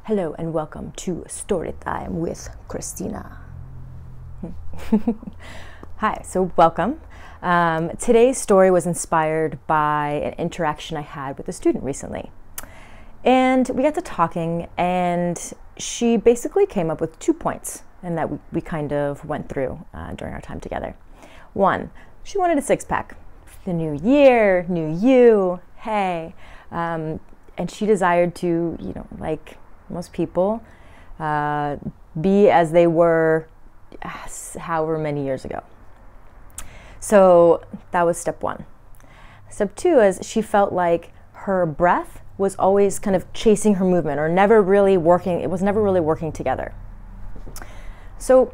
Hello and welcome to Story Time with Kristina. Hi, so welcome. Today's story was inspired by an interaction I had with a student recently. And we got to talking, and she basically came up with 2 points and that we kind of went through during our time together. One, she wanted a six-pack. The new year, new you, hey. And she desired to, like most people, be as they were however many years ago. So that was step one. Step two is she felt like her breath was always kind of chasing her movement, or never really working. It was never really working together. So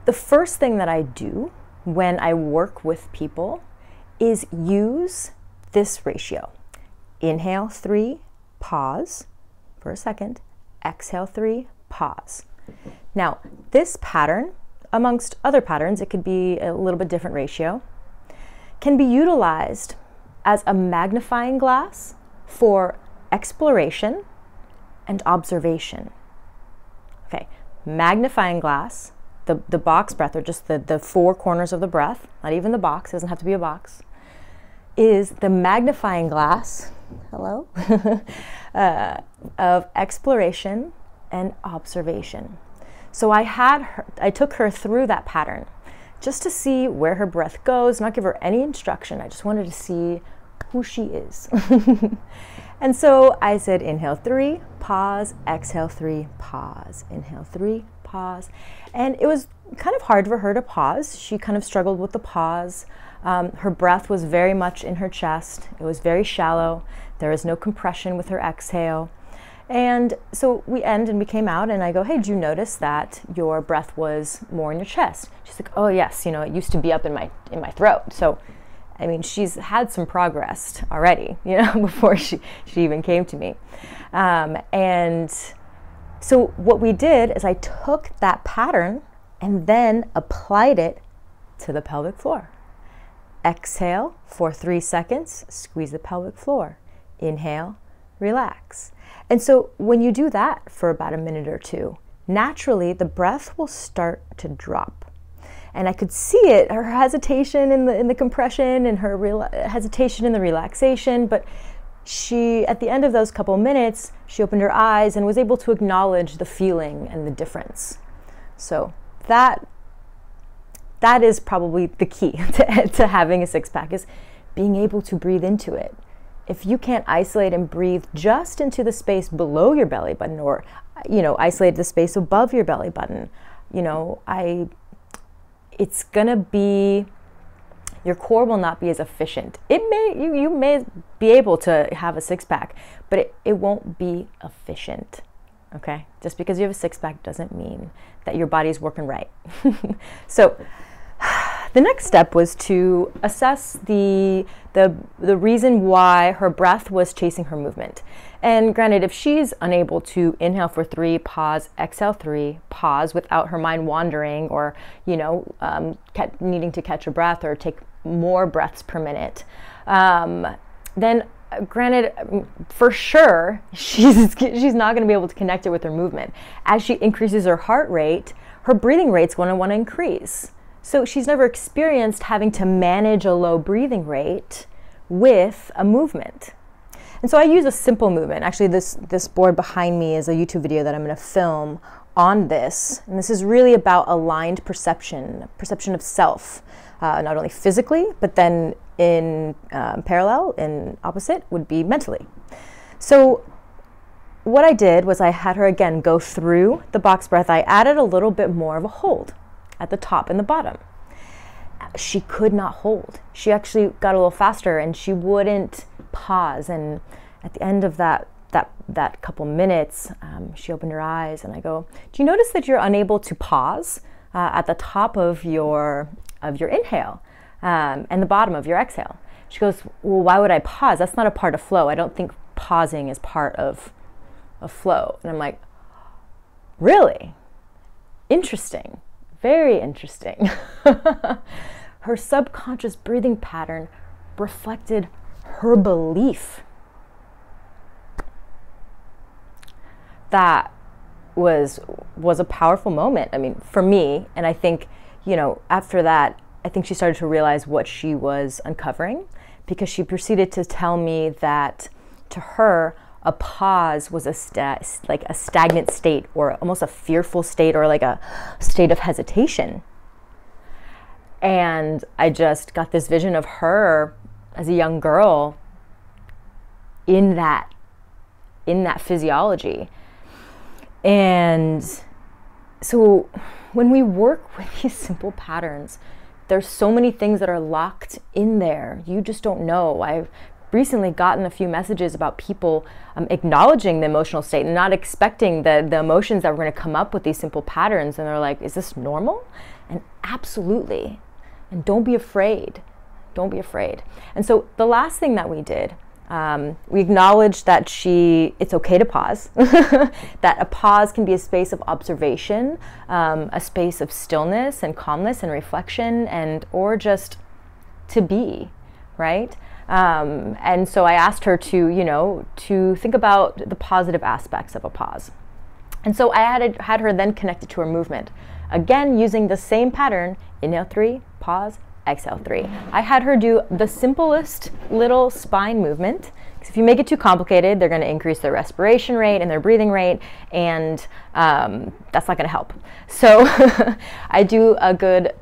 the first thing that I do when I work with people is use this ratio. Inhale 3, pause for a second, exhale 3, pause. Now, this pattern, amongst other patterns, it could be a little bit different ratio, can be utilized as a magnifying glass for exploration and observation. Okay, magnifying glass, the box breath, or just the 4 corners of the breath, not even the box, it doesn't have to be a box, is the magnifying glass, hello, of exploration and observation. So I took her through that pattern just to see where her breath goes, not give her any instruction. I just wanted to see who she is. And so I said, inhale 3, pause, exhale 3, pause, inhale 3, pause. And it was kind of hard for her to pause. She kind of struggled with the pause. Her breath was very much in her chest. It was very shallow. There was no compression with her exhale. And so we came out, and I go, hey, did you notice that your breath was more in your chest? She's like, oh yes, it used to be up in my throat. So, I mean, she's had some progress already, before she even came to me. And so what we did is I took that pattern and then applied it to the pelvic floor. Exhale for 3 seconds, squeeze the pelvic floor. Inhale, relax. And so when you do that for about a minute or two, naturally the breath will start to drop. And I could see it, her hesitation in the compression and her hesitation in the relaxation, but she, at the end of those couple minutes, she opened her eyes and was able to acknowledge the feeling and the difference. So that is probably the key to having a six-pack, is being able to breathe into it. If you can't isolate and breathe just into the space below your belly button, or, isolate the space above your belly button, it's gonna be, your core will not be as efficient. You may be able to have a six-pack, but it won't be efficient, okay? Just because you have a six-pack doesn't mean that your body's working right. So the next step was to assess the reason why her breath was chasing her movement. And granted, if she's unable to inhale for 3, pause, exhale 3, pause without her mind wandering, or, needing to catch a breath or take more breaths per minute, then granted, for sure, she's not going to be able to connect it with her movement. As she increases her heart rate, her breathing rate's going to want to increase. So she's never experienced having to manage a low breathing rate with a movement. And so I use a simple movement. Actually, this board behind me is a YouTube video that I'm going to film on this. And this is really about aligned perception of self, not only physically, but then in parallel, in opposite, would be mentally. So what I did was I had her again go through the box breath. I added a little bit more of a hold at the top and the bottom. She could not hold. She actually got a little faster, and she wouldn't pause. And at the end of that couple minutes, she opened her eyes, and I go, do you notice that you're unable to pause at the top of your inhale and the bottom of your exhale? She goes, well, why would I pause? That's not a part of flow. I don't think pausing is part of flow. And I'm like, really? Interesting. Very interesting. Her subconscious breathing pattern reflected her belief that was a powerful moment. I mean, for me, and I think, you know, after that, I think she started to realize what she was uncovering, because she proceeded to tell me that to her, a pause was like a stagnant state, or almost a fearful state, or like a state of hesitation. And I just got this vision of her as a young girl in that physiology. And so when we work with these simple patterns, there's so many things that are locked in there. You just don't know. I've recently gotten a few messages about people acknowledging the emotional state and not expecting the emotions that were going to come up with these simple patterns. And they're like, is this normal? And absolutely. And don't be afraid. Don't be afraid. And so the last thing that we did, we acknowledged that it's okay to pause, that a pause can be a space of observation, a space of stillness and calmness and reflection, or just to be, right? And so I asked her to think about the positive aspects of a pause. And so I had her then connect it to her movement. Again, using the same pattern, inhale 3, pause, exhale 3. I had her do the simplest little spine movement. Because if you make it too complicated, they're going to increase their respiration rate and their breathing rate, and that's not going to help. So I do a good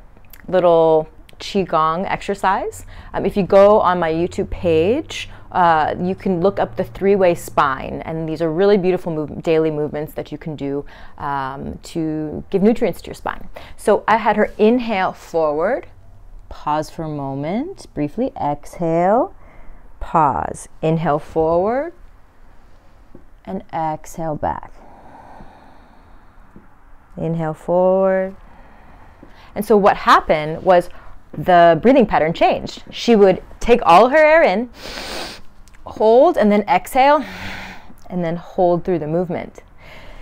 little Qigong exercise. If you go on my YouTube page, you can look up the 3-way spine, and these are really beautiful daily movements that you can do to give nutrients to your spine. So I had her inhale forward, pause for a moment, briefly exhale, pause, inhale forward, and exhale back. Inhale forward. And so what happened was the breathing pattern changed. She would take all her air in, hold, and then exhale, and then hold through the movement.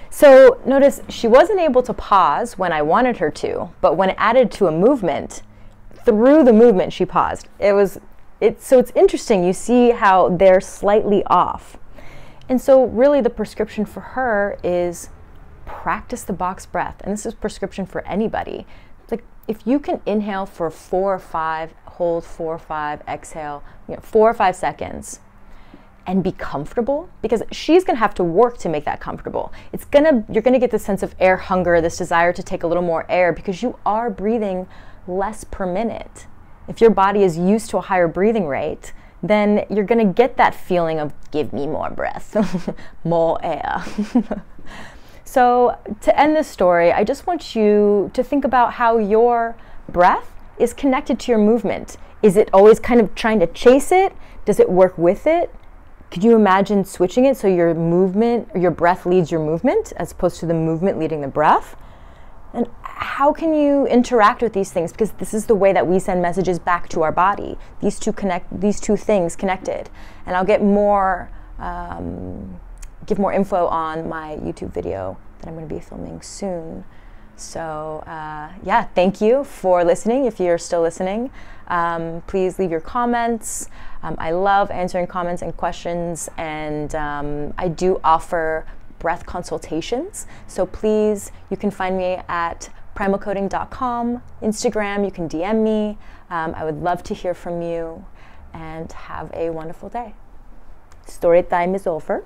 So notice she wasn't able to pause when I wanted her to, but when added to a movement, through the movement she paused. So it's interesting. You see how they're slightly off. And so really the prescription for her is practice the box breath. And this is prescription for anybody. Like, if you can inhale for 4 or 5, hold 4 or 5, exhale, 4 or 5 seconds, and be comfortable, because she's going to have to work to make that comfortable. You're going to get this sense of air hunger, this desire to take a little more air, because you are breathing less per minute. If your body is used to a higher breathing rate, then you're going to get that feeling of give me more breath, more air. So to end this story, I just want you to think about how your breath is connected to your movement. Is it always kind of trying to chase it? Does it work with it? Could you imagine switching it so your movement, or your breath leads your movement as opposed to the movement leading the breath? And how can you interact with these things? Because this is the way that we send messages back to our body. These two things connected. And I'll get more, give more info on my YouTube video that I'm going to be filming soon. So yeah, thank you for listening. If you're still listening, please leave your comments. I love answering comments and questions, and I do offer breath consultations. So please, you can find me at primalcoding.com, Instagram, you can DM me. I would love to hear from you, and have a wonderful day. Story time is over.